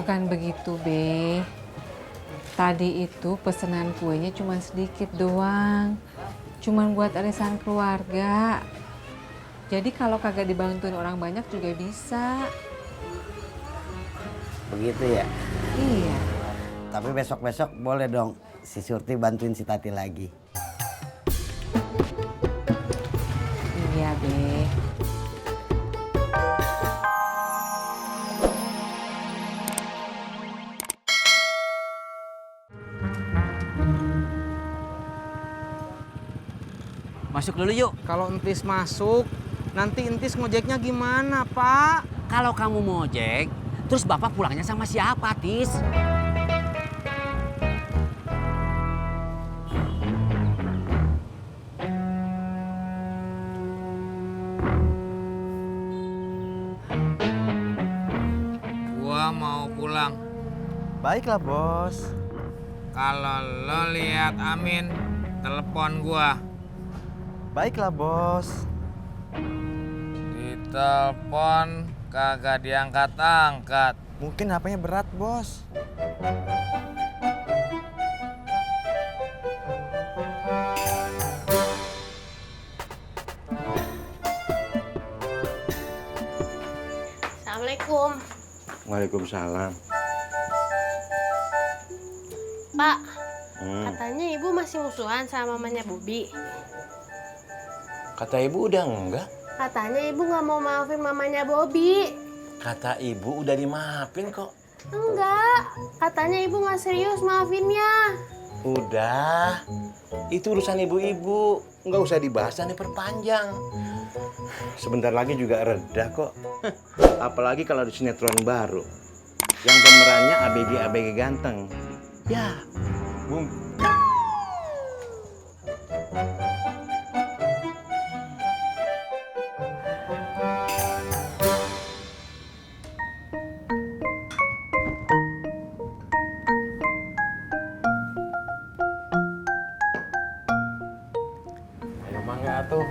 Bukan begitu, Be. Tadi itu pesanan kuenya cuma sedikit doang. Cuman buat arisan keluarga. Jadi kalau kagak dibantuin orang banyak juga bisa. Begitu ya? Iya. Tapi besok-besok boleh dong si Surti bantuin si Tati lagi. Iya, Be. Masuk dulu yuk. Kalau entis masuk, nanti entis ngojeknya gimana, Pak? Kalau kamu mau ojek, terus bapak pulangnya sama siapa, Tis? Gua mau pulang. Baiklah bos. Kalau lo lihat Amin, telepon gua. Baiklah bos. Ditelepon kagak diangkat-angkat. Mungkin HP-nya berat bos. Assalamualaikum. Waalaikumsalam. Pak, katanya ibu masih musuhan sama mamanya Bobi. Kata ibu udah enggak. Katanya ibu nggak mau maafin mamanya Bobi. Kata ibu udah dimaafin kok. Enggak, katanya ibu nggak serius maafinnya. Udah, itu urusan ibu-ibu. Nggak usah dibahas dan diperpanjang. Sebentar lagi juga reda kok. Apalagi kalau di sinetron baru. Yang pemerannya ABG ganteng. Ya, boom. Ayo mangga tuh.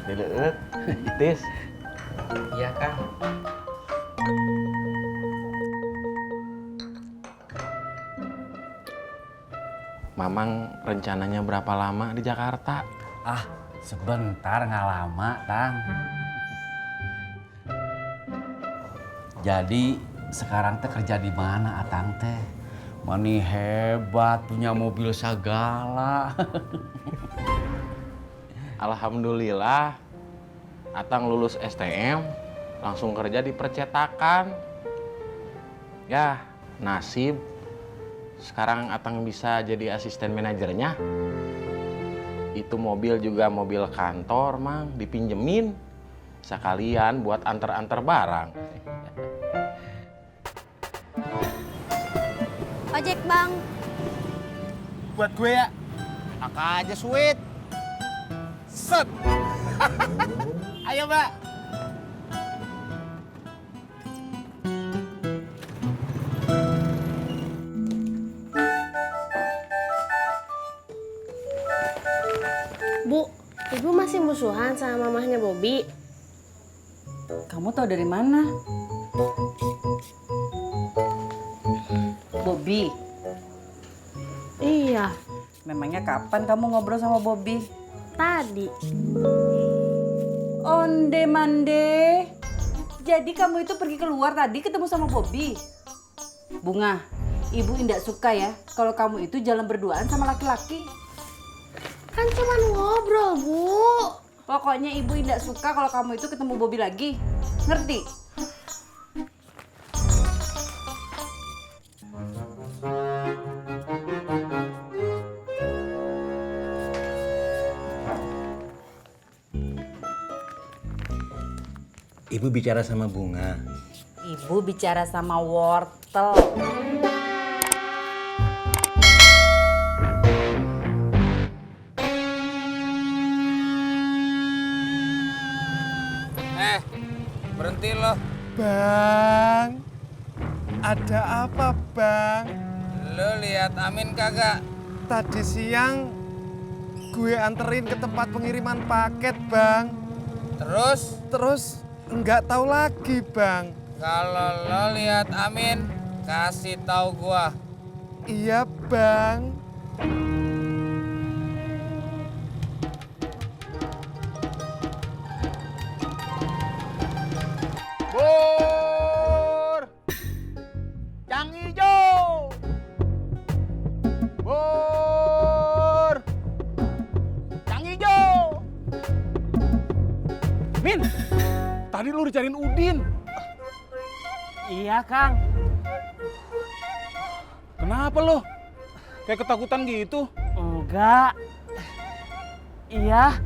Dileut, Tis. Iya, Kang. Mamang rencananya berapa lama di Jakarta? Ah, sebentar nggak lama, Kang. Jadi sekarang teh kerja di mana, Atang teh? Mani hebat, punya mobil segala. Alhamdulillah, Atang lulus STM, langsung kerja di percetakan. Ya, nasib. Sekarang Atang bisa jadi asisten manajernya. Itu mobil juga mobil kantor, Mang, dipinjemin. Sekalian buat antar-antar barang. Ojek bang. Buat gue ya. Enak aja sweet. Set. Ayo, Mbak. Bu, ibu masih musuhan sama mamahnya Bobi. Kamu tahu dari mana? Bobby. Iya, Memangnya kapan kamu ngobrol sama Bobby? tadi. Onde mande. Jadi kamu itu pergi keluar tadi ketemu sama Bobby. Bunga, ibu indak suka ya kalau kamu itu jalan berduaan sama laki-laki. Kan cuma ngobrol, Bu. Pokoknya ibu indak suka kalau kamu itu ketemu Bobby lagi. Ngerti? Ibu bicara sama Bunga. Ibu bicara sama wortel. Berhenti lo. Bang, ada apa bang? Lo lihat Amin kagak? Tadi siang gue anterin ke tempat pengiriman paket bang. Terus Terus nggak tahu lagi bang. kalau lo lihat Amin, kasih tahu gua. Iya, Bang. Bur! Yang hijau! Bur! Yang hijau! Min, tadi lu dicariin Udin. Iya, Kang. Kenapa lo? Kayak ketakutan gitu. Enggak. Iya.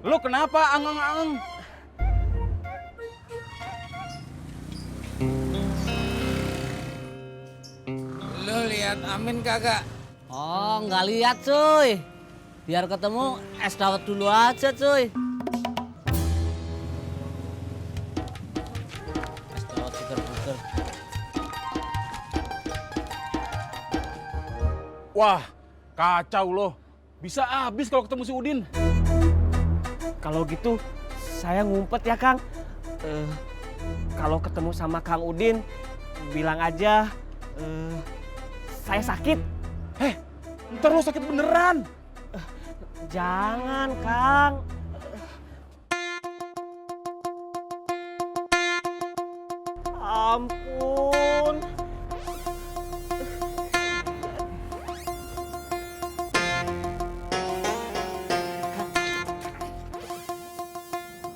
Lu kenapa angeng-angeng? Lu lihat Amin kagak? Oh, nggak lihat cuy. Biar ketemu es dawet dulu aja cuy. Es dawet seger-seger. Wah, kacau loh. Bisa habis kalau ketemu si Udin. Kalau gitu saya ngumpet ya, Kang. Kalau ketemu sama Kang Udin, bilang aja saya sakit. Ntar lo sakit beneran. Jangan, Kang. Ampun.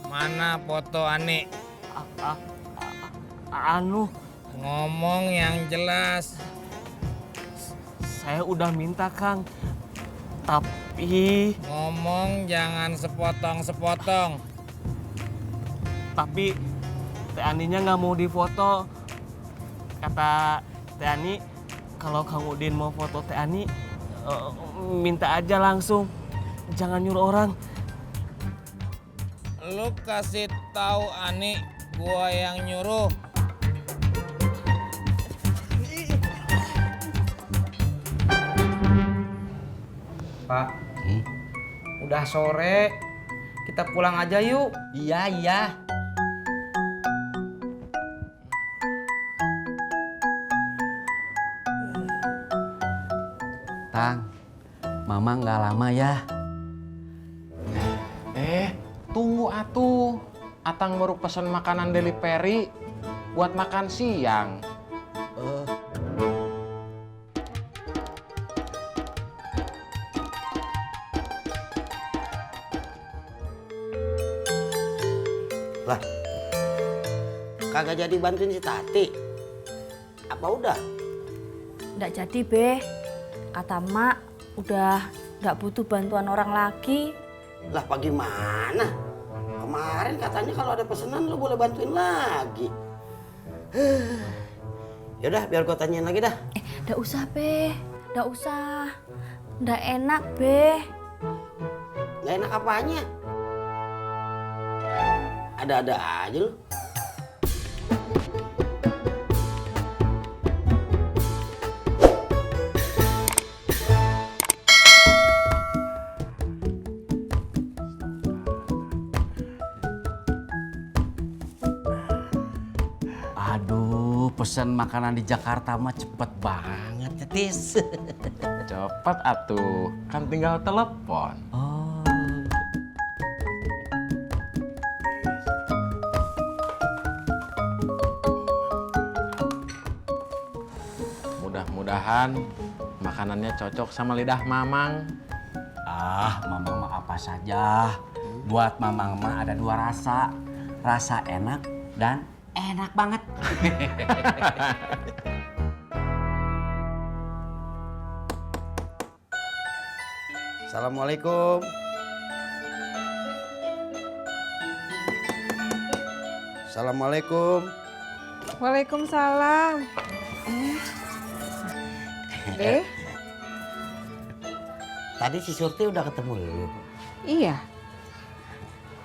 Mana foto Ani? Anu, Ngomong yang jelas. saya udah minta, Kang. Tapi Ngomong jangan sepotong-sepotong. Teh Aninya nggak mau difoto. Kata Teh Ani, kalau Kang Udin mau foto Teh Ani, minta aja langsung. Jangan nyuruh orang. Lu kasih tahu Ani, gua yang nyuruh. Pak, udah sore. Kita pulang aja yuk. Iya, iya. Tang, Mama nggak lama ya. Tunggu atuh. Atang baru pesan makanan delivery buat makan siang. Lah, kagak jadi bantuin si Tati? Apa udah? Nggak jadi, Be. Kata Mak, udah nggak butuh bantuan orang lagi. Lah, apa gimana? Kemarin katanya kalau ada pesanan lo boleh bantuin lagi. Yaudah, biar gue tanyain lagi dah. Nggak usah, Be. Nggak usah. Nggak enak, Be. Nggak enak apanya? Ada-ada aja lu. Aduh, pesan makanan di Jakarta mah cepet banget ya, Tis. Cepet atuh, kan tinggal telepon. Oh. Mudah-mudahan makanannya cocok sama lidah Mamang. Ah, Mamang mah apa saja. Buat Mamang mah ada dua rasa. Rasa enak dan enak banget. Assalamualaikum. Assalamualaikum. Waalaikumsalam. Be? Tadi si Surti udah ketemu lu. Iya.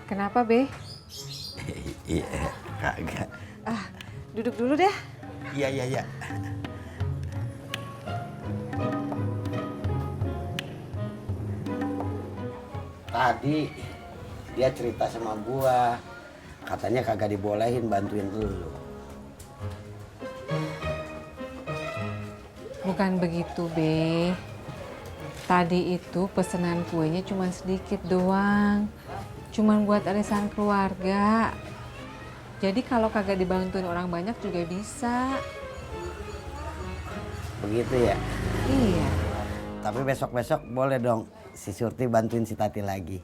Kenapa, Be? Iya, kagak. Duduk dulu deh. Iya. Tadi dia cerita sama gua Katanya kagak dibolehin bantuin lu. Bukan begitu, Be. Tadi itu pesanan kuenya cuma sedikit doang. Cuman buat arisan keluarga. Jadi kalau kagak dibantuin orang banyak juga bisa. Begitu ya? Iya. Tapi besok-besok boleh dong si Surti bantuin si Tati lagi.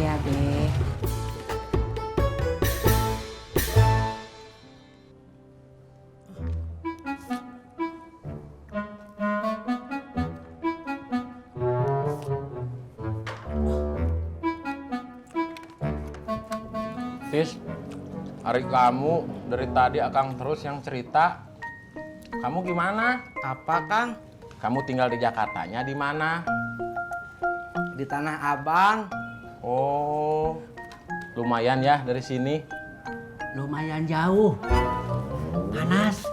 Iya, Be. Tis, hari kamu dari tadi Akang terus yang cerita. Kamu gimana? Apa, Kang? Kamu tinggal di Jakartanya di mana? Di Tanah Abang. Oh, lumayan ya dari sini. Lumayan jauh. Panas.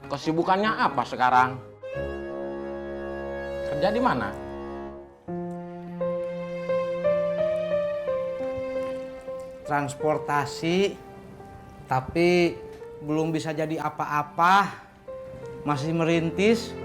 Kesibukannya apa sekarang? Kerja di mana? Transportasi, tapi belum bisa jadi apa-apa. Masih merintis.